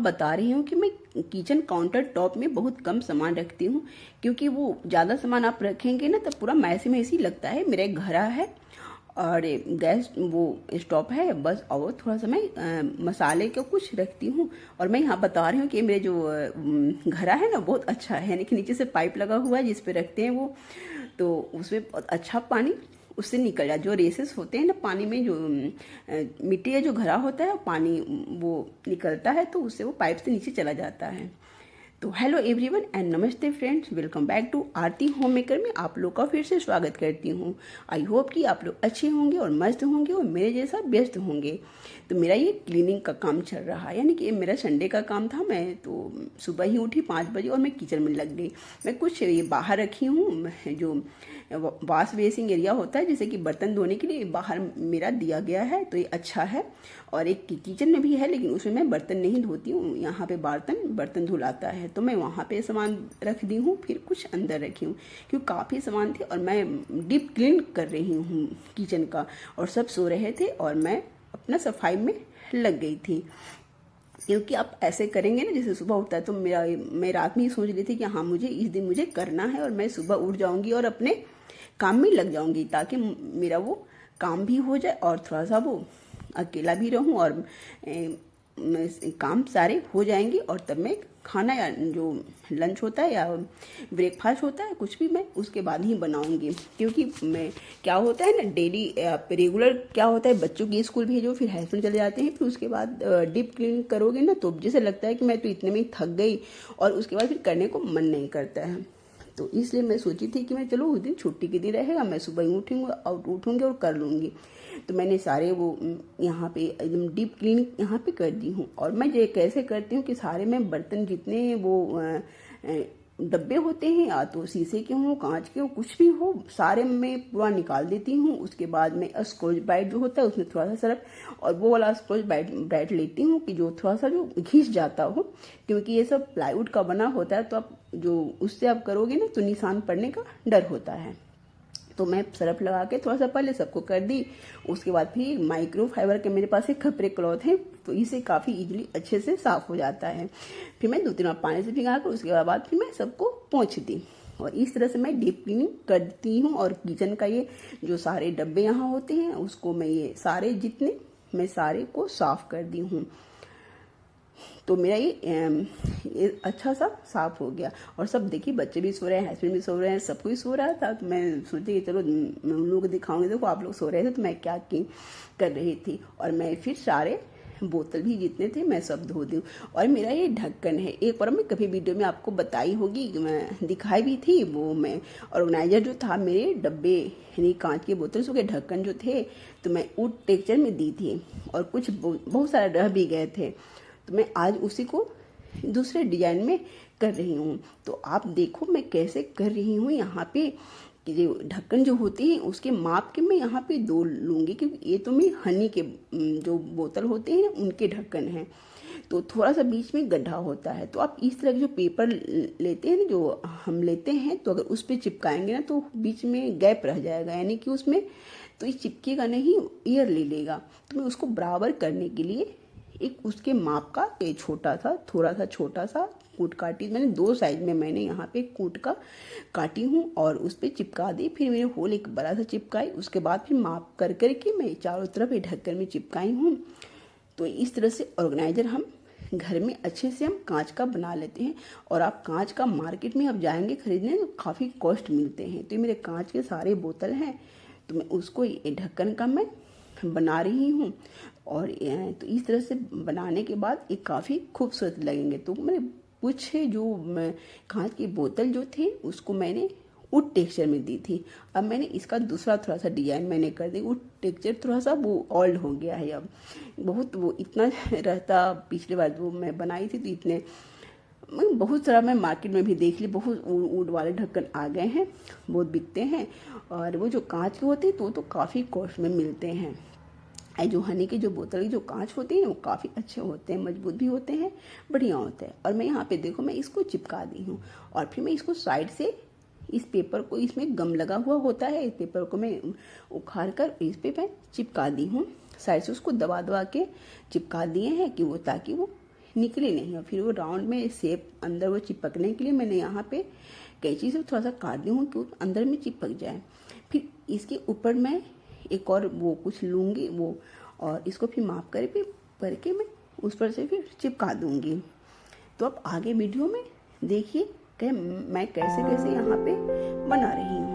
यहाँ बता रही हूँ कि मैं किचन काउंटर टॉप में बहुत कम सामान रखती हूँ, क्योंकि वो ज़्यादा सामान आप रखेंगे ना तो पूरा मैसी मैसी लगता है। मेरा एक घड़ा है और गैस वो स्टोव है बस, और थोड़ा सा मैं मसाले का कुछ रखती हूँ। और मैं यहाँ बता रही हूँ कि मेरे जो घड़ा है ना बहुत अच्छा है, यानी कि नीचे से पाइप लगा हुआ है जिस पे रखते हैं वो, तो उसमें बहुत अच्छा पानी उससे निकल जाए। जो रेसेस होते हैं ना पानी में, जो मिट्टी का जो घड़ा होता है पानी वो निकलता है तो उससे वो पाइप से नीचे चला जाता है। तो हेलो एवरीवन एंड नमस्ते friends, welcome back to Aarti home maker में आप लोग का फिर से स्वागत करती हूँ। आई होप कि आप लोग अच्छे होंगे और मस्त होंगे और मेरे जैसा व्यस्त होंगे। तो मेरा ये क्लीनिंग का काम चल रहा है, यानी कि ये मेरा संडे का काम था। मैं तो सुबह ही उठी 5 बजे और मैं किचन में लग गई। मैं कुछ ये बाहर रखी हूँ, जो वॉश बेसिंग एरिया होता है जैसे कि बर्तन धोने के लिए बाहर मेरा दिया गया है, तो ये अच्छा है। और एक किचन में भी है लेकिन उसमें मैं बर्तन नहीं धोती हूँ, यहाँ पे बर्तन धुलाता है तो मैं वहाँ पे सामान रख दी हूँ। फिर कुछ अंदर रखी हूँ क्योंकि काफ़ी सामान थे और मैं डीप क्लीन कर रही हूँ किचन का, और सब सो रहे थे और मैं अपना सफाई में लग गई थी। क्योंकि आप ऐसे करेंगे ना, जैसे सुबह उठता है तो मैं रात में ही सोच रही थी कि हाँ मुझे इस दिन मुझे करना है और मैं सुबह उठ जाऊंगी और अपने काम में लग जाऊंगी, ताकि मेरा वो काम भी हो जाए और थोड़ा सा वो अकेला भी रहूं और काम सारे हो जाएंगे। और तब मैं खाना या जो लंच होता है या ब्रेकफास्ट होता है कुछ भी मैं उसके बाद ही बनाऊंगी। क्योंकि मैं क्या होता है ना, डेली रेगुलर क्या होता है, बच्चों की स्कूल भेजो, फिर हस्बैंड चले जाते हैं, फिर उसके बाद डीप क्लीन करोगे ना तो जैसे लगता है कि मैं तो इतने में थक गई और उसके बाद फिर करने को मन नहीं करता है। तो इसलिए मैं सोची थी कि मैं चलो उस दिन छुट्टी के दिन रहेगा, मैं सुबह ही उठूंगी और कर लूँगी। तो मैंने सारे वो यहाँ पे एकदम डीप क्लीन यहाँ पे कर दी हूँ। और मैं ये कैसे करती हूँ कि सारे में बर्तन जितने वो डब्बे होते हैं, या तो शीशे के हों कांच के हो कुछ भी हो, सारे मैं पूरा निकाल देती हूँ। उसके बाद मैं स्कॉच ब्राइट जो होता है उसमें थोड़ा सा सर्फ और वो वाला स्कॉच ब्राइट लेती हूँ कि जो थोड़ा सा जो घिस जाता हो, क्योंकि ये सब प्लाईवुड का बना होता है तो आप जो उससे आप करोगे ना तो निशान पड़ने का डर होता है। तो मैं सरफ लगा के थोड़ा सा पहले सबको कर दी। उसके बाद फिर माइक्रो फाइबर के मेरे पास एक कपड़े क्लॉथ है तो इसे काफ़ी इजीली अच्छे से साफ हो जाता है। फिर मैं 2-3 बार पानी से भिगा कर उसके बाद फिर मैं सबको पोंछ दी। और इस तरह से मैं डीप क्लीनिंग करती हूँ। और किचन का ये जो सारे डब्बे यहाँ होते हैं उसको मैं ये सारे जितने मैं सारे को साफ कर दी हूँ। तो मेरा ये अच्छा सा साफ हो गया। और सब देखिए बच्चे भी सो रहे हैं, हस्बैंड भी सो रहे हैं, सब कोई सो रहा था। तो मैं सोची कि चलो मैं उन लोगों को दिखाऊंगी, देखो आप लोग सो रहे थे तो मैं क्या कर रही थी। और मैं फिर सारे बोतल भी जितने थे मैं सब धो दूँ। और मेरा ये ढक्कन है, एक बार मैं कभी वीडियो में आपको बताई होगी, मैं दिखाई भी थी। वो मैं ऑर्गेनाइजर जो था मेरे डब्बे यानी कांच के बोतल के ढक्कन जो थे तो मैं वुड टेक्सचर में दी थी और कुछ बहुत सारे रह भी गए थे। तो मैं आज उसी को दूसरे डिजाइन में कर रही हूँ। तो आप देखो मैं कैसे कर रही हूँ। यहाँ पे कि जो ढक्कन जो होती है उसके माप के मैं यहाँ पे 2 लूँगी, क्योंकि ये तो मैं हनी के जो बोतल होते हैं उनके ढक्कन हैं, तो थोड़ा सा बीच में गड्ढा होता है। तो आप इस तरह के जो पेपर लेते हैं ना, जो हम लेते हैं, तो अगर उस पर चिपकाएंगे ना तो बीच में गैप रह जाएगा, यानी कि उसमें तो ये चिपकेगा नहीं, एयर ले लेगा। तो मैं उसको बराबर करने के लिए एक उसके माप का एक थोड़ा सा छोटा सा कूट काटी। मैंने 2 साइज में मैंने यहाँ पे कूट का काटी हूँ और उस पर चिपका दी। फिर मैंने होल एक बड़ा सा चिपकाई, उसके बाद फिर माप कर करके मैं चारों तरफ ये ढक्कन में चिपकाई हूँ। तो इस तरह से ऑर्गेनाइजर हम घर में अच्छे से हम कांच का बना लेते हैं। और आप कांच का मार्केट में आप जाएंगे खरीदने तो काफ़ी कॉस्ट मिलते हैं। तो ये मेरे कांच के सारे बोतल हैं, तो मैं उसको ये ढक्कन का मैं बना रही हूँ। और तो इस तरह से बनाने के बाद ये काफ़ी खूबसूरत लगेंगे। तो मैंने कुछ जो कांच की बोतल जो थे उसको मैंने वुड टेक्सचर में दी थी। अब मैंने इसका दूसरा थोड़ा सा डिजाइन मैंने कर दी। वुड टेक्सचर थोड़ा सा वो ओल्ड हो गया है, अब बहुत वो इतना रहता। पिछले बार वो मैं बनाई थी तो इतने बहुत सारा मैं मार्केट में भी देख ली, बहुत वुड वाले ढक्कन आ गए हैं, बहुत बिकते हैं। और वो जो कांच के होते हैं तो काफ़ी कॉस्ट में मिलते हैं। जो हनी के जो बोतल की जो कांच होते हैं वो काफ़ी अच्छे होते हैं, मजबूत भी होते हैं, बढ़िया होते हैं। और मैं यहाँ पे देखो मैं इसको चिपका दी हूँ। और फिर मैं इसको साइड से इस पेपर को, इसमें गम लगा हुआ होता है, इस पेपर को मैं उखाड़ कर इस पे मैं चिपका दी हूँ। साइड से उसको दबा दबा के चिपका दिए हैं कि वो ताकि वो निकले नहीं, और फिर वो राउंड में शेप अंदर वो चिपकने के लिए मैंने यहाँ पे कैंची से थोड़ा सा काट दी हूँ कि अंदर में चिपक जाए। फिर इसके ऊपर मैं एक और वो कुछ लूँगी वो, और इसको फिर माप करके मैं उस पर से फिर चिपका दूँगी। तो अब आगे वीडियो में देखिए कि मैं कैसे कैसे यहाँ पे बना रही हूँ।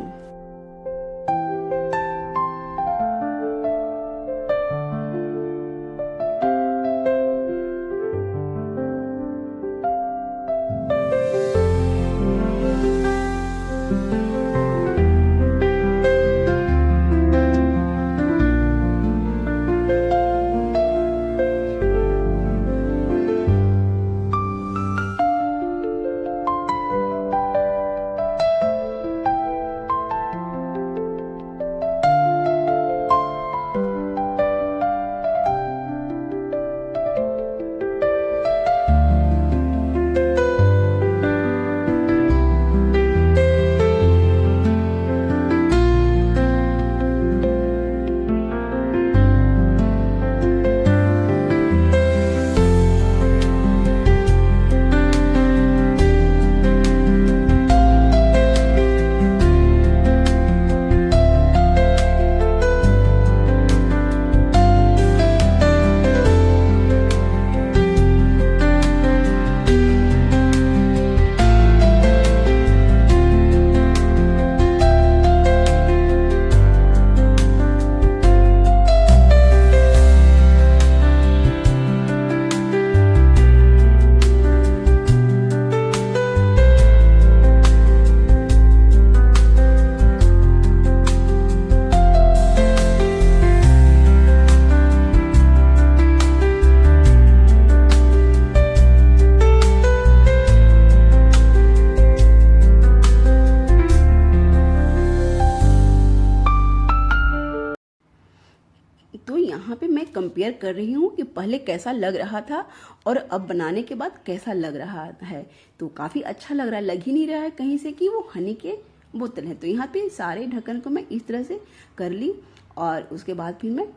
तो यहाँ पे मैं कंपेयर कर रही हूँ कि पहले कैसा लग रहा था और अब बनाने के बाद कैसा लग रहा है। तो काफ़ी अच्छा लग रहा है, लग ही नहीं रहा है कहीं से कि वो हनी के बोतल है। तो यहाँ पे सारे ढक्कन को मैं इस तरह से कर ली, और उसके बाद फिर मैं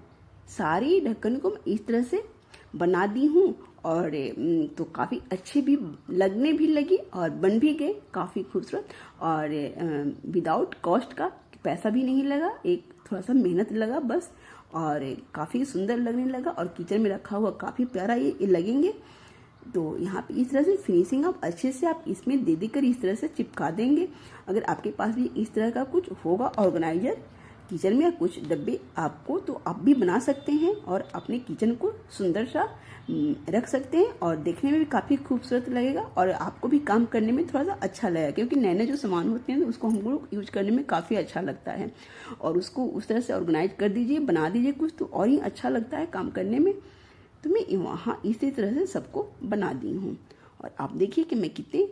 सारी ढक्कन को मैं इस तरह से बना दी हूँ। और तो काफ़ी अच्छी भी लगने भी लगी और बन भी गए काफ़ी खूबसूरत, और विदाउट कॉस्ट का पैसा भी नहीं लगा, एक थोड़ा सा मेहनत लगा बस, और काफ़ी सुंदर लगने लगा, और किचन में रखा हुआ काफ़ी प्यारा ये लगेंगे। तो यहाँ पे इस तरह से फिनिशिंग आप अच्छे से आप इसमें दे देकर इस तरह से चिपका देंगे। अगर आपके पास भी इस तरह का कुछ होगा ऑर्गेनाइजर किचन में या कुछ डब्बे आपको, तो आप भी बना सकते हैं और अपने किचन को सुंदर सा रख सकते हैं, और देखने में भी काफ़ी खूबसूरत लगेगा, और आपको भी काम करने में थोड़ा सा अच्छा लगेगा, क्योंकि नए नए जो सामान होते हैं उसको हम लोग यूज करने में काफ़ी अच्छा लगता है। और उसको उस तरह से ऑर्गेनाइज कर दीजिए, बना दीजिए कुछ, तो और ही अच्छा लगता है काम करने में। तो मैं वहाँ इसी तरह से सबको बना दी हूँ, और आप देखिए कि मैं कितने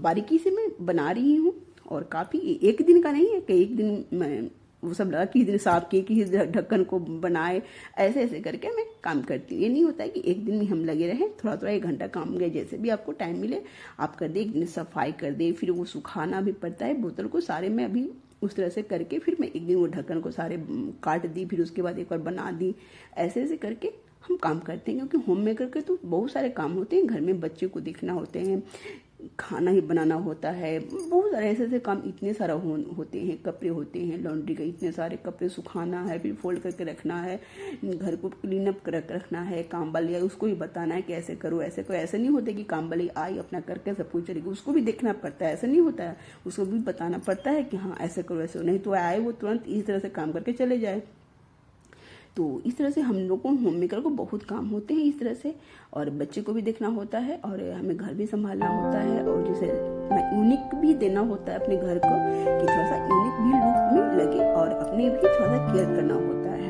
बारीकी से मैं बना रही हूँ। और काफ़ी एक दिन का नहीं है कि एक दिन मैं वो सब लगा कि दिन साफ किए कि ढक्कन को बनाए, ऐसे ऐसे करके मैं काम करती हूँ। ये नहीं होता है कि एक दिन में हम लगे रहें, थोड़ा थोड़ा 1 घंटा काम गए, जैसे भी आपको टाइम मिले आप कर दे। एक दिन सफाई कर दे, फिर वो सुखाना भी पड़ता है बोतल को सारे में अभी उस तरह से करके, फिर मैं एक दिन वो ढक्कन को सारे काट दी, फिर उसके बाद एक बार बना दी, ऐसे ऐसे करके हम काम करते हैं। क्योंकि होम मेकर के तो बहुत सारे काम होते हैं, घर में बच्चे को देखना होते हैं, खाना ही बनाना होता है, बहुत सारे ऐसे ऐसे काम इतने सारा होते हैं, कपड़े होते हैं, लॉन्ड्री का इतने सारे कपड़े सुखाना है, फिर फोल्ड करके रखना है, घर को क्लीन अप कर रखना है, काम वाली आई उसको भी बताना है कि ऐसे करो ऐसे करो। ऐसे नहीं होता कि काम वाली आई अपना करके सब कुछ चलेगी, उसको भी देखना पड़ता है, ऐसा नहीं होता है, उसको भी बताना पड़ता है कि हाँ ऐसे करो ऐसे, नहीं तो आए वो तुरंत इस तरह से काम करके चले जाए। तो इस तरह से हम लोग को होम मेकर को बहुत काम होते हैं इस तरह से, और बच्चे को भी देखना होता है, और हमें घर भी संभालना होता है, और जैसे यूनिक भी देना होता है अपने घर को कि थोड़ा सा यूनिक भी लुक में लगे, और अपने भी थोड़ा सा केयर करना होता है।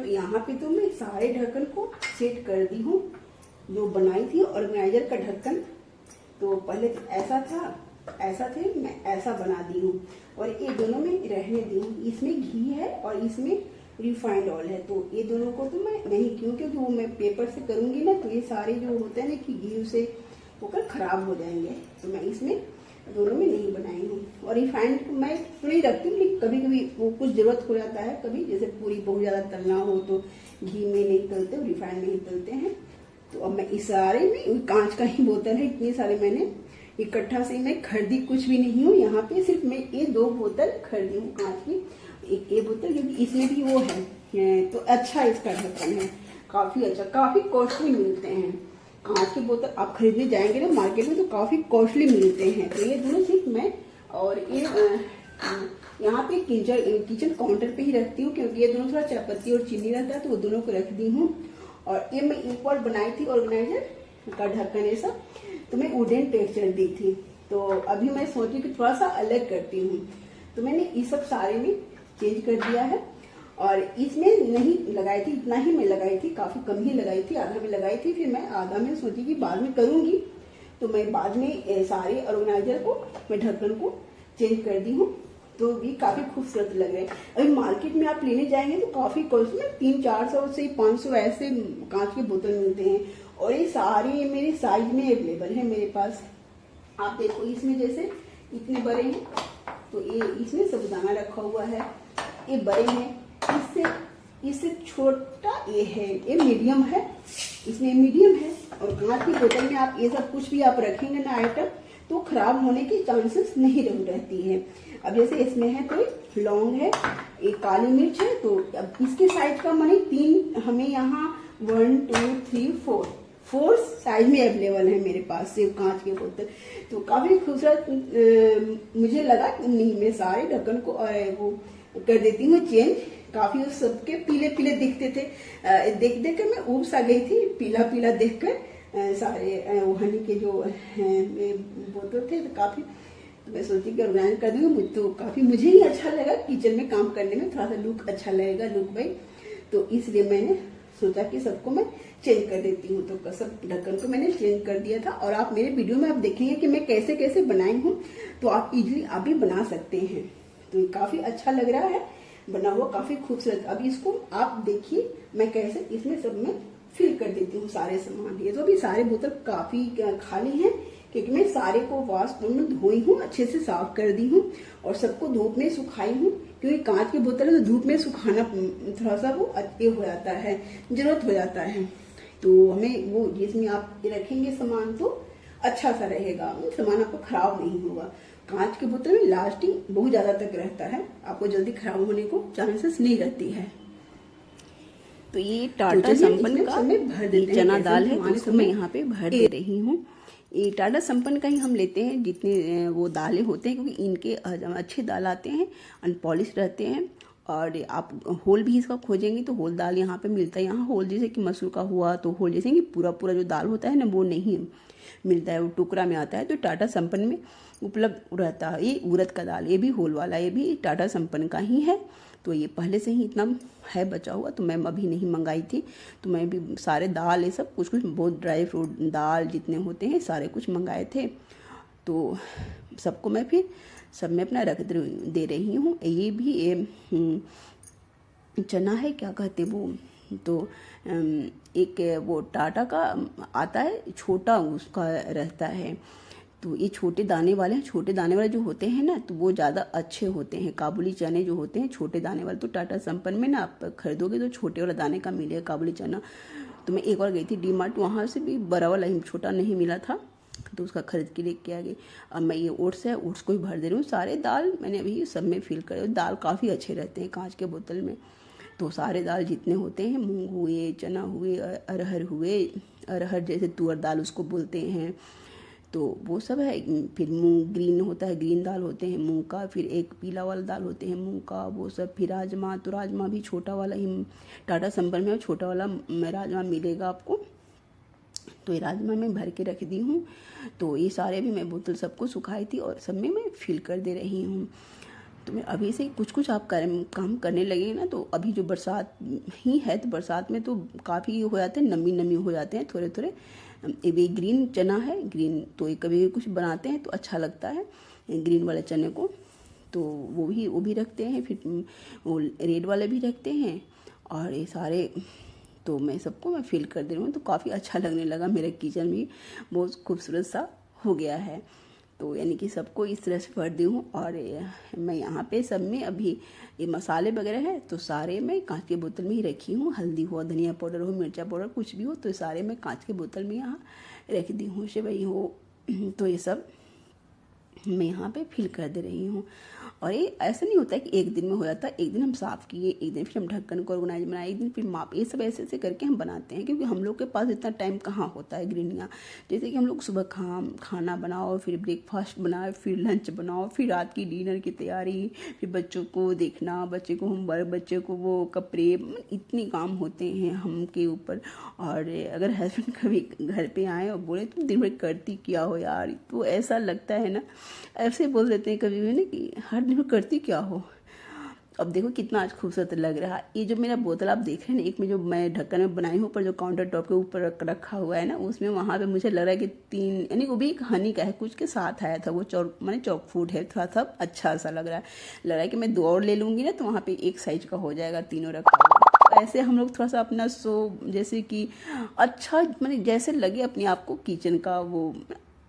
यहाँ पे तो मैं सारे ढक्कन को सेट कर दी हूँ, जो बनाई थी ऑर्गेनाइजर का ढक्कन। तो पहले तो ऐसा थे, मैं ऐसा बना दी हूँ, और ये दोनों में रहने दी हूँ। इसमें घी है और इसमें रिफाइंड ऑयल है, तो ये दोनों को तो मैं नहीं, क्योंकि वो मैं पेपर से करूँगी ना, तो ये सारे जो होते हैं ना कि घी से होकर खराब हो जाएंगे, तो मैं इसमें दोनों में नहीं बनाई हूँ। और रिफाइंड मैं थोड़ी रखती हूँ, लेकिन कभी कभी वो कुछ ज़रूरत हो जाता है, कभी जैसे पूरी बहुत ज़्यादा तलना हो तो घी में नहीं तलते, रिफाइंड में ही तलते हैं। तो अब मैं इस सारे में, कांच का ही बोतल है, इतनी सारे मैंने इकट्ठा से मैं खरीदी कुछ भी नहीं हूँ। यहाँ पे सिर्फ मैं ये 2 बोतल खरीदी हूँ कांच की, एक ये बोतल, क्योंकि इसमें भी वो है तो अच्छा इसका ढक्कन है, काफ़ी अच्छा, काफ़ी कॉस्टली मिलते हैं। कांच की बोतल आप खरीदने जाएंगे ना मार्केट में तो काफ़ी कॉस्टली मिलते हैं। तो ये दोनों सिर्फ मैं, और ये यहाँ पे किचन काउंटर पे ही रखती हूँ, क्योंकि ये दोनों थोड़ा चायपत्ती और चीनी रहता है तो वो दोनों को रख दी हूँ। और ये मैं एक बार बनाई थी ऑर्गेनाइजर का ढक्कन ऐसा, तो मैं वुडन टेक्सचर दी थी। तो अभी मैं सोची कि थोड़ा सा अलग करती हूँ, तो मैंने इस सब सारे में चेंज कर दिया है। और इसमें नहीं लगाई थी, इतना ही मैं लगाई थी, काफ़ी कम ही लगाई थी, आधा में लगाई थी। फिर मैं आधा में सोची कि बाद में करूँगी, तो मैं बाद में सारे ऑर्गेनाइजर को, मैं ढक्कन को चेंज कर दी हूँ। तो भी काफ़ी खूबसूरत लग रहे हैं। अभी मार्केट में आप लेने जाएंगे तो काफ़ी कॉस्ट में 300-400 से 500 ऐसे कांच के बोतल मिलते हैं। और ये सारे मेरे साइज में अवेलेबल है मेरे पास। आप देखो इसमें जैसे इतने बड़े हैं, तो ये इसमें साबूदाना रखा हुआ है, ये बड़े हैं, इससे छोटा ये है, ये मीडियम है, इसमें मीडियम है। और कांच की बोतल में आप ये सब कुछ भी आप रखेंगे ना आइटम, तो खराब होने की चांसेस नहीं रहती है। अब जैसे इसमें है तो लौंग है, एक काली मिर्च है, तो अब इसके साइज का माने 3 हमें यहाँ 1 2 3 4 साइज में अवेलेबल है मेरे पास सिर्फ कांच के बोतल। तो काफी खूबसूरत मुझे लगा। नहीं, मैं सारे ढक्कन को वो कर देती हूँ चेंज। काफी उस सबके पीले पीले दिखते थे, देख देख कर मैं ऊब सा गई थी, पीला पीला देख कर सारे हनी के जो बोतल थे, तो काफी, तो मैं सोची कि ऑर्गेनाइज कर दूंगी। तो काफी मुझे ही अच्छा लगा, किचन में काम करने में थोड़ा सा लुक अच्छा लगेगा, लुक भाई, तो इसलिए मैंने सोचा कि सबको मैं चेंज कर देती हूँ। तो सब ढक्कन को मैंने चेंज कर दिया था। और आप मेरे वीडियो में आप देखेंगे कि मैं कैसे कैसे बनाई हूँ, तो आप इजीली आप भी बना सकते हैं। तो ये काफी अच्छा लग रहा है बना हुआ, काफी खूबसूरत। अब इसको आप देखिए मैं कैसे इसमें सब में फिल कर देती हूँ सारे सामान। ये तो अभी सारे बोतल काफी खाली हैं, क्योंकि मैं सारे को वॉश में धोई हूँ, अच्छे से साफ कर दी हूँ और सबको धूप में सुखाई हूँ। क्योंकि कांच की बोतल है तो धूप में सुखाना थोड़ा सा वो अच्छे हो जाता है, जरूरत हो जाता है। तो हमें वो जिसमें आप रखेंगे सामान तो अच्छा सा रहेगा, सामान आपको खराब नहीं होगा। कांच की बोतल में लास्टिंग बहुत ज्यादा तक रहता है, आपको जल्दी खराब होने को चांसेस नहीं रहती है। तो ये टाटा संपन्न का चना दाल है, उसको मैं यहाँ पे भर दे रही हूँ। ये टाटा संपन्न का ही हम लेते हैं जितने वो दालें होते हैं, क्योंकि इनके अच्छे दाल आते हैं, अनपॉलिश रहते हैं। और आप होल भी इसका खोजेंगे तो होल दाल यहाँ पे मिलता है। यहाँ होल जैसे कि मसूर का हुआ तो होल, जैसे कि पूरा पूरा जो दाल होता है ना वो नहीं मिलता है, वो टुकड़ा में आता है। तो टाटा संपन्न में उपलब्ध रहता है। ये उड़द का दाल, ये भी होल वाला, ये भी टाटा संपन्न का ही है। तो ये पहले से ही इतना है बचा हुआ, तो मैं अभी नहीं मंगाई थी। तो मैं भी सारे दाल, ये सब कुछ कुछ बहुत ड्राई फ्रूट दाल जितने होते हैं सारे कुछ मंगाए थे। तो सबको मैं फिर सब में अपना रख दे रही हूँ। ये भी चना है, क्या कहते वो, तो एक वो टाटा का आता है छोटा, उसका रहता है। तो ये छोटे दाने वाले हैं, छोटे दाने वाले जो होते हैं ना तो वो ज़्यादा अच्छे होते हैं। काबुली चने जो होते हैं छोटे दाने वाले, तो टाटा संपन्न में ना आप खरीदोगे तो छोटे वाला दाने का मिलेगा काबुली चना। तो मैं एक बार गई थी डी मार्ट, वहाँ से भी बड़ा वाला ही, छोटा नहीं मिला था, तो उसका खरीद के लेके आ गई। अब मैं ये ओट्स है, ओट्स को भी भर दे रही हूँ। सारे दाल मैंने अभी सब में फिल कर, दाल काफ़ी अच्छे रहते हैं कांच के बोतल में। तो सारे दाल जितने होते हैं, मूंग हुए, चना हुए, अरहर हुए, अरहर जैसे तुअर दाल उसको बोलते हैं, तो वो सब है। फिर मूंग ग्रीन होता है, ग्रीन दाल होते हैं मूंग का, फिर एक पीला वाला दाल होते हैं मूंग का, वो सब। फिर राजमा, तो राजमा भी छोटा वाला ही टाटा संपन्न में छोटा वाला राजमा मिलेगा आपको। तो ये राजमा मैं भर के रख दी हूँ। तो ये सारे भी मैं बोतल सबको सुखाई थी और सब में मैं फिल कर दे रही हूँ। तो मैं अभी से कुछ कुछ आप काम करने लगे ना, तो अभी जो बरसात ही है तो बरसात में तो काफ़ी हो जाते हैं, नमी नमी हो जाते हैं थोड़े थोड़े। ये ग्रीन चना है, ग्रीन, तो ये कभी कुछ बनाते हैं तो अच्छा लगता है ग्रीन वाले चने को, तो वो भी रखते हैं। फिर वो रेड वाले भी रखते हैं। और ये सारे तो मैं सबको मैं फिल कर दे रही हूँ। तो काफ़ी अच्छा लगने लगा, मेरा किचन भी बहुत खूबसूरत सा हो गया है। तो यानी कि सबको इस तरह से भर दी हूँ। और मैं यहाँ पे सब में अभी ये मसाले वगैरह है तो सारे मैं कांच के बोतल में ही रखी हूँ। हल्दी हो, धनिया पाउडर हो, मिर्चा पाउडर, कुछ भी हो तो सारे मैं कांच के बोतल में यहाँ रख दी हूँ। सेवई हो तो ये सब मैं यहाँ पे फिल कर दे रही हूँ। और ये ऐसा नहीं होता है कि एक दिन में हो जाता है। एक दिन हम साफ़ किए, एक दिन फिर हम ढक्कन को ऑर्गेनाइज बनाए, एक दिन फिर माप, ये सब ऐसे ऐसे करके हम बनाते हैं। क्योंकि हम लोग के पास इतना टाइम कहाँ होता है गृहिणियाँ। जैसे कि हम लोग सुबह खाना बनाओ, फिर ब्रेकफास्ट बनाओ, फिर लंच बनाओ, फिर रात की डिनर की तैयारी, फिर बच्चों को देखना, बच्चे को होमवर्क, बच्चे को वो कपड़े, इतनी काम होते हैं हम के ऊपर। और अगर हस्बैंड कभी घर पे आए और बोले तुम दिन भर करती क्या हो यार, तो ऐसा लगता है ना, ऐसे बोल देते हैं कभी भी ना कि हर दिन भर करती क्या हो। अब देखो कितना आज खूबसूरत लग रहा है। ये जो मेरा बोतल आप देख रहे हैं ना, एक में जो मैं ढक्कन में बनाई हूँ, पर जो काउंटर टॉप के ऊपर रखा हुआ है ना, उसमें वहाँ पे मुझे लग रहा है कि 3, यानी वो भी एक हनी का है, कुछ के साथ आया था वो चॉक फूड है, थोड़ा सा अच्छा सा लग रहा है कि मैं 2 और ले लूँगी ना तो वहाँ पे एक साइज का हो जाएगा, तीनों रखा हुआ। ऐसे हम लोग थोड़ा सा अपना जैसे कि अच्छा मैंने जैसे लगे अपने आप को किचन का वो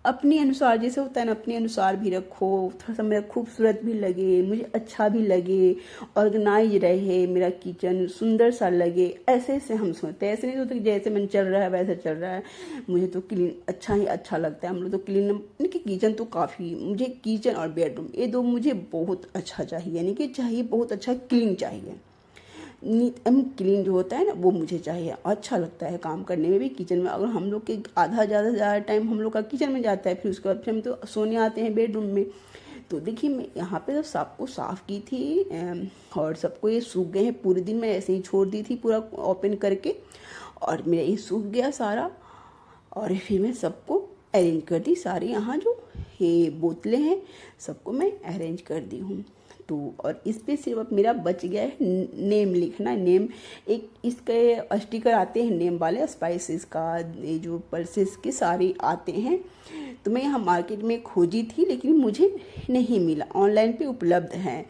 अपने अनुसार, जैसे होता है ना, अपने अनुसार भी रखो, थोड़ा सा मेरा खूबसूरत भी लगे, मुझे अच्छा भी लगे, ऑर्गेनाइज रहे, मेरा किचन सुंदर सा लगे। ऐसे ऐसे हम सोचते हैं। ऐसे नहीं सोचते कि जैसे मन चल रहा है वैसे चल रहा है। मुझे तो क्लीन अच्छा ही अच्छा लगता है। हम लोग तो क्लीन, यानी कि किचन तो काफ़ी, मुझे किचन और बेडरूम ये 2 मुझे बहुत अच्छा चाहिए, यानी कि चाहिए बहुत अच्छा क्लीन चाहिए। नीट एंड क्लीन जो होता है ना वो मुझे चाहिए। अच्छा लगता है काम करने में भी किचन में। अगर हम लोग के आधा ज़्यादा टाइम हम लोग का किचन में जाता है, फिर उसके बाद फिर हम तो सोने आते हैं बेडरूम में। तो देखिए मैं यहाँ पे जब सबको साफ़ की थी और सबको ये सूख गए हैं। पूरे दिन मैं ऐसे ही छोड़ दी थी पूरा ओपन करके, और मेरा ये सूख गया सारा। और फिर मैं सबको अरेंज कर दी। सारी यहाँ जो ये बोतलें हैं सबको मैं अरेंज कर दी हूँ। तो और इस पे सिर्फ अब मेरा बच गया है नेम लिखना। नेम एक इसके स्टिकर आते हैं नेम वाले, स्पाइसेस का, ये जो पल्सेस के सारे आते हैं। तो मैं यहाँ मार्केट में खोजी थी लेकिन मुझे नहीं मिला। ऑनलाइन पे उपलब्ध है।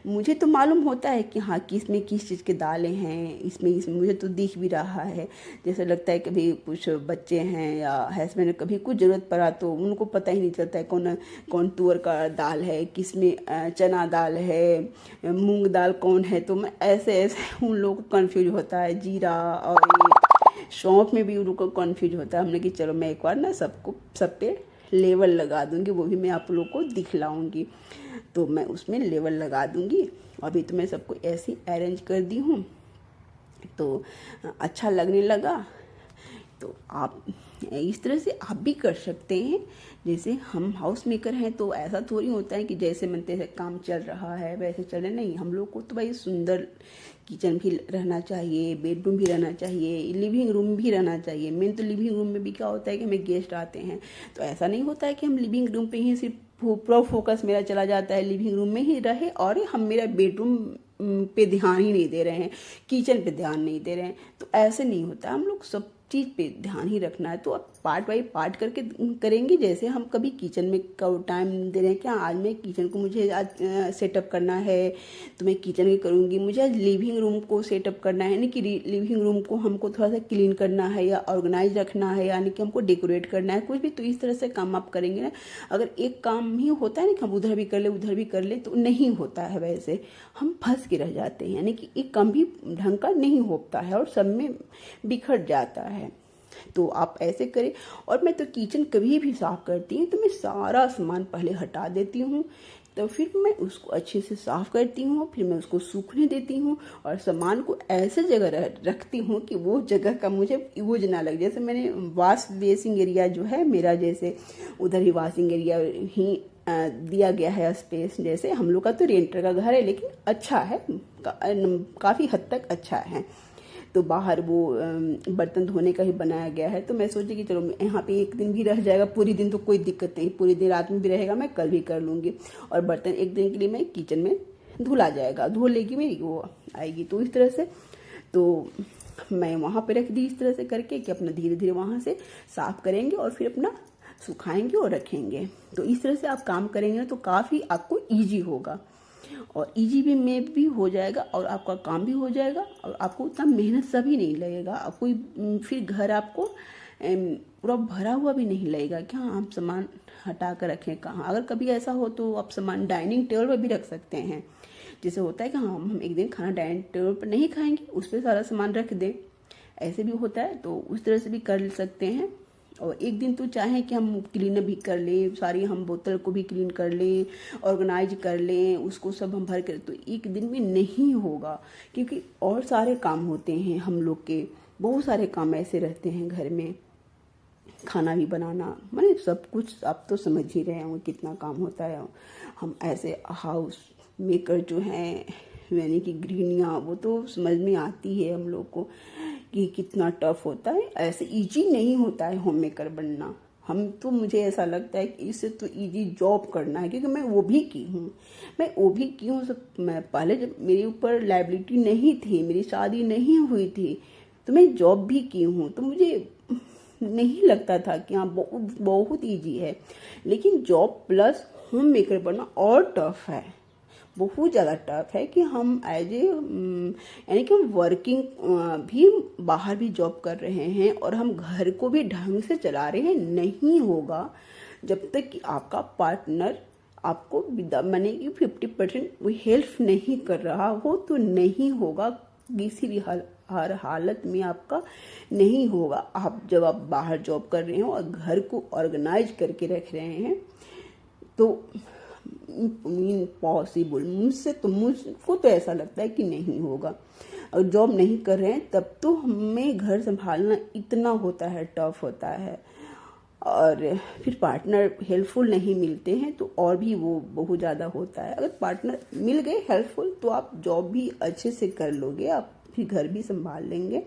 मुझे तो मालूम होता है कि हाँ किस में किस चीज़ के दालें हैं, इसमें मुझे तो दिख भी रहा है। जैसे लगता है कभी कुछ बच्चे हैं या हस्बैंड कभी कुछ ज़रूरत पड़ा तो उनको पता ही नहीं चलता है कौन कौन तुअर का दाल है, किस में चना दाल है, मूंग दाल कौन है। तो मैं ऐसे ऐसे उन लोगों को कन्फ्यूज होता है। जीरा और ये सौंफ में भी उन लोगों को कन्फ्यूज होता है। हमने कि चलो मैं एक बार ना सब पे लेवल लगा दूंगी, वो भी मैं आप लोगों को दिखलाऊंगी। तो मैं उसमें लेवल लगा दूंगी। अभी तो मैं सबको ऐसे अरेंज कर दी हूँ तो अच्छा लगने लगा। तो आप इस तरह से आप भी कर सकते हैं। जैसे हम हाउस मेकर हैं तो ऐसा थोड़ी होता है कि जैसे मन तैसे काम चल रहा है वैसे चल रहा, नहीं। हम लोग को तो भाई सुंदर किचन भी रहना चाहिए, बेडरूम भी रहना चाहिए, लिविंग रूम भी रहना चाहिए। मेन तो लिविंग रूम में भी क्या होता है कि हमें गेस्ट आते हैं तो ऐसा नहीं होता है कि हम लिविंग रूम पे ही सिर्फ पूरा फोकस मेरा चला जाता है लिविंग रूम में ही रहे और हम मेरा बेडरूम पे ध्यान ही नहीं दे रहे हैं, किचन पे ध्यान नहीं दे रहे हैं। तो ऐसे नहीं होता। हम लोग सब चीज़ पे ध्यान ही रखना है। तो अब पार्ट बाई पार्ट करके करेंगे। जैसे हम कभी किचन में टाइम दे रहे हैं, क्या आज मैं किचन को मुझे आज सेटअप करना है तो मैं किचन में करूँगी। मुझे आज लिविंग रूम को सेटअप करना है, यानी कि लिविंग रूम को हमको थोड़ा सा क्लीन करना है या ऑर्गेनाइज रखना है, यानी कि हमको डेकोरेट करना है कुछ भी। तो इस तरह से काम आप करेंगे ना। अगर एक काम ही होता है ना कि हम उधर भी कर ले उधर भी कर ले, तो नहीं होता है। वैसे हम फंस के रह जाते हैं, यानी कि एक काम भी ढंग का नहीं होता है और सब में बिखर जाता है। तो आप ऐसे करें। और मैं तो किचन कभी भी साफ़ करती हूँ तो मैं सारा सामान पहले हटा देती हूँ, तो फिर मैं उसको अच्छे से साफ़ करती हूँ, फिर मैं उसको सूखने देती हूँ और सामान को ऐसे जगह रखती हूँ कि वो जगह का मुझे यूज ना लगे। जैसे मैंने वॉशिंग एरिया जो है मेरा, जैसे उधर ही वॉशिंग एरिया ही दिया गया है स्पेस। जैसे हम लोग का तो रेंटर का घर है लेकिन अच्छा है, काफ़ी हद तक अच्छा है। तो बाहर वो बर्तन धोने का ही बनाया गया है। तो मैं सोची कि चलो यहाँ पे एक दिन भी रह जाएगा, पूरी दिन तो कोई दिक्कत नहीं, पूरी दिन रात में भी रहेगा, मैं कल भी कर लूँगी। और बर्तन एक दिन के लिए मैं किचन में धुला जाएगा, धो लेगी मेरी वो आएगी। तो इस तरह से तो मैं वहाँ पे रख दी इस तरह से करके कि अपना धीरे धीरे वहाँ से साफ़ करेंगे और फिर अपना सुखाएंगे और रखेंगे। तो इस तरह से आप काम करेंगे ना तो काफ़ी आपको ईजी होगा और इजी भी में भी हो जाएगा और आपका काम भी हो जाएगा और आपको उतना मेहनत सा भी नहीं लगेगा। कोई फिर घर आपको पूरा भरा हुआ भी नहीं लगेगा कि हाँ हम सामान हटा कर रखें कहाँ। अगर कभी ऐसा हो तो आप सामान डाइनिंग टेबल पर भी रख सकते हैं। जैसे होता है कि हाँ हम एक दिन खाना डाइनिंग टेबल पर नहीं खाएंगे, उस पर सारा सामान रख दें, ऐसे भी होता है, तो उस तरह से भी कर सकते हैं। और एक दिन तो चाहें कि हम क्लीन भी कर लें, सारी हम बोतल को भी क्लीन कर लें, ऑर्गेनाइज कर लें, उसको सब हम भर कर, तो एक दिन में नहीं होगा, क्योंकि और सारे काम होते हैं हम लोग के, बहुत सारे काम ऐसे रहते हैं घर में, खाना भी बनाना, माने सब कुछ आप तो समझ ही रहे होंगे कितना काम होता है। हम ऐसे हाउस मेकर जो हैं यानी कि गृहिणियाँ, वो तो समझ में आती है हम लोग को कि कितना टफ होता है। ऐसे इजी नहीं होता है होम मेकर बनना। हम तो, मुझे ऐसा लगता है कि इससे तो इजी जॉब करना है, क्योंकि मैं वो भी की हूँ। सब मैं पहले जब मेरे ऊपर लायबिलिटी नहीं थी, मेरी शादी नहीं हुई थी, तो मैं जॉब भी की हूँ, तो मुझे नहीं लगता था कि हाँ बहुत ईजी है। लेकिन जॉब प्लस होम मेकर बनना और टफ है, बहुत ज़्यादा टफ है कि हम एज ए यानी कि हम वर्किंग भी बाहर भी जॉब कर रहे हैं और हम घर को भी ढंग से चला रहे हैं। नहीं होगा जब तक कि आपका पार्टनर आपको माने कि 50% वो हेल्प नहीं कर रहा हो, तो नहीं होगा, किसी भी हर हालत में आपका नहीं होगा। आप जब आप बाहर जॉब कर रहे हो और घर को ऑर्गेनाइज करके रख रहे हैं, तो इम्पॉसिबल, मुझको तो ऐसा लगता है कि नहीं होगा। और जॉब नहीं कर रहे हैं तब तो हमें घर संभालना इतना होता है, टफ होता है, और फिर पार्टनर हेल्पफुल नहीं मिलते हैं तो और भी वो बहुत ज़्यादा होता है। अगर पार्टनर मिल गए हेल्पफुल तो आप जॉब भी अच्छे से कर लोगे, आप फिर घर भी संभाल लेंगे।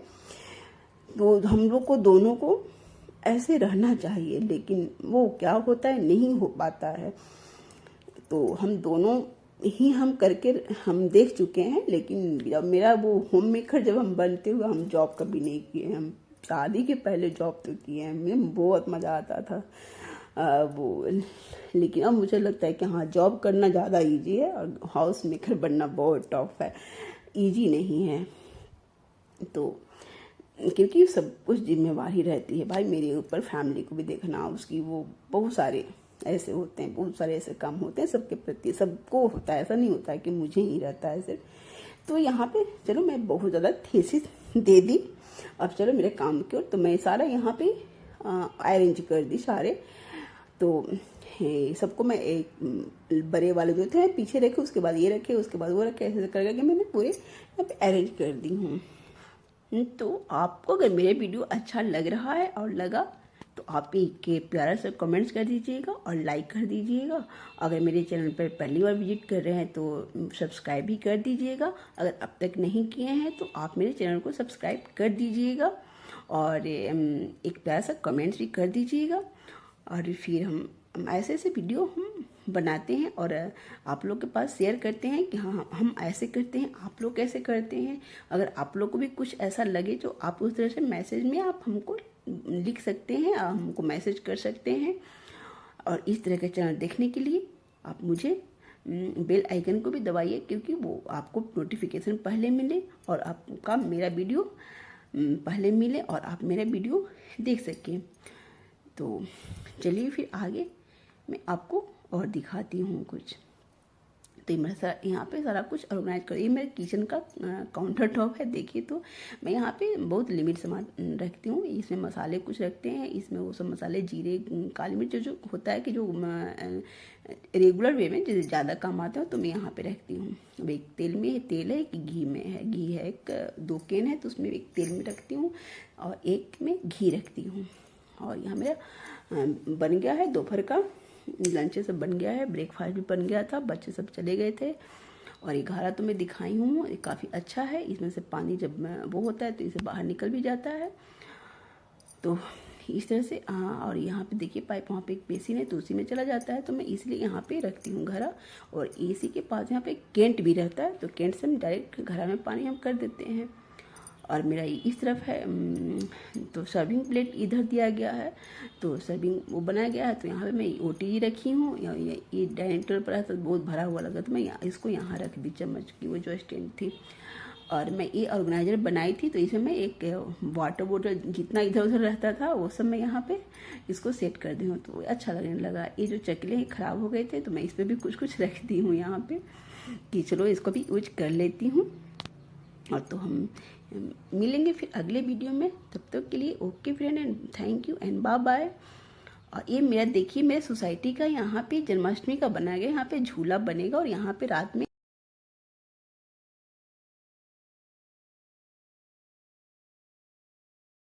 तो हम लोग को दोनों को ऐसे रहना चाहिए, लेकिन वो क्या होता है, नहीं हो पाता है। तो हम दोनों ही हम करके हम देख चुके हैं, लेकिन जब मेरा वो होम मेकर जब हम बनते हुए, हम जॉब कभी नहीं किए। हम शादी के पहले जॉब तो किए हैं, हमें बहुत मज़ा आता था वो। लेकिन अब मुझे लगता है कि हाँ जॉब करना ज़्यादा इजी है और हाउस मेकर बनना बहुत टफ है, इजी नहीं है। तो क्योंकि सब कुछ जिम्मेवारी रहती है भाई, मेरे ऊपर फैमिली को भी देखना, उसकी वो बहुत सारे ऐसे होते हैं, बहुत सारे ऐसे काम होते हैं सबके प्रति, सबको होता है, ऐसा नहीं होता है कि मुझे ही रहता है सिर्फ। तो यहाँ पे चलो मैं बहुत ज़्यादा थीसिस दे दी, अब चलो मेरे काम की ओर। तो मैं सारा यहाँ पे अरेंज कर दी सारे। तो सबको मैं एक बड़े वाले जो थे पीछे रखे, उसके बाद ये रखे, उसके बाद वो रखे, ऐसे करके मैंने पूरे यहाँ पे अरेंज कर दी हूँ। तो आपको अगर मेरे वीडियो अच्छा लग रहा है और लगा तो आप एक प्यारा सा कमेंट्स कर दीजिएगा और लाइक कर दीजिएगा। अगर मेरे चैनल पर पहली बार विजिट कर रहे हैं तो सब्सक्राइब भी कर दीजिएगा। अगर अब तक नहीं किए हैं तो आप मेरे चैनल को सब्सक्राइब कर दीजिएगा और एक प्यारा सा कमेंट्स भी कर दीजिएगा। और फिर हम ऐसे ऐसे वीडियो हम बनाते हैं और आप लोग के पास शेयर करते हैं कि हाँ हम ऐसे करते हैं, आप लोग कैसे करते हैं। अगर आप लोग को भी कुछ ऐसा लगे जो आप उस तरह से मैसेज में आप हमको लिख सकते हैं, आप हमको मैसेज कर सकते हैं। और इस तरह के चैनल देखने के लिए आप मुझे बेल आइकन को भी दबाइए, क्योंकि वो आपको नोटिफिकेशन पहले मिले और आपका मेरा वीडियो पहले मिले और आप मेरा वीडियो देख सकें। तो चलिए फिर आगे मैं आपको और दिखाती हूँ कुछ। तो मैं यहाँ पे सारा कुछ ऑर्गेनाइज कर, ये मेरे किचन का काउंटर टॉप है। देखिए तो मैं यहाँ पे बहुत लिमिट सामान रखती हूँ। इसमें मसाले कुछ रखते हैं, इसमें वो सब मसाले, जीरे, काली मिर्च जो होता है कि जो रेगुलर वे में ज़्यादा काम आता है, तो मैं यहाँ पे रखती हूँ। अब एक तेल में तेल है, एक घी में है, घी है, एक 2 कैन है, तो उसमें एक तेल में रखती हूँ और एक में घी रखती हूँ। और यहाँ मेरा बन गया है, दोपहर का लंच सब बन गया है, ब्रेकफास्ट भी बन गया था, बच्चे सब चले गए थे। और ये घारा तो मैं दिखाई हूँ, ये काफ़ी अच्छा है। इसमें से पानी जब वो होता है तो इसे बाहर निकल भी जाता है। तो इस तरह से और यहाँ पे देखिए पाइप, वहाँ पे एक बेसिन है तो उसी में चला जाता है, तो मैं इसलिए यहाँ पे रखती हूँ घड़ा। और एसी के पास यहाँ पे कैंट भी रहता है, तो कैंट से हम डायरेक्ट घड़ा में पानी हम कर देते हैं। और मेरा इस तरफ है तो सर्विंग प्लेट इधर दिया गया है, तो सर्विंग वो बनाया गया है। तो यहाँ पे मैं OTG रखी हूँ, ये डाइनिंग टेबल पर है तो बहुत भरा हुआ लगा, तो मैं इसको यहाँ रख दी, चम्मच की वो जो स्टैंड थी। और मैं ये ऑर्गेनाइजर बनाई थी, तो इसमें मैं एक वाटर बोतल जितना इधर उधर रहता था वो सब मैं यहाँ पे इसको सेट कर दी हूँ, तो अच्छा लगने लगा। ये जो चकले हैं ख़राब हो गए थे, तो मैं इस पर भी कुछ कुछ रख दी हूँ यहाँ पे कि चलो इसको भी यूज कर लेती हूँ। और तो हम मिलेंगे फिर अगले वीडियो में, तब तक के लिए okay friend, and thank you and bye bye. और ये मेरा देखिए, मेरे सोसाइटी का यहाँ पे जन्माष्टमी का बनाया गया, यहाँ पे झूला बनेगा और यहाँ पे रात में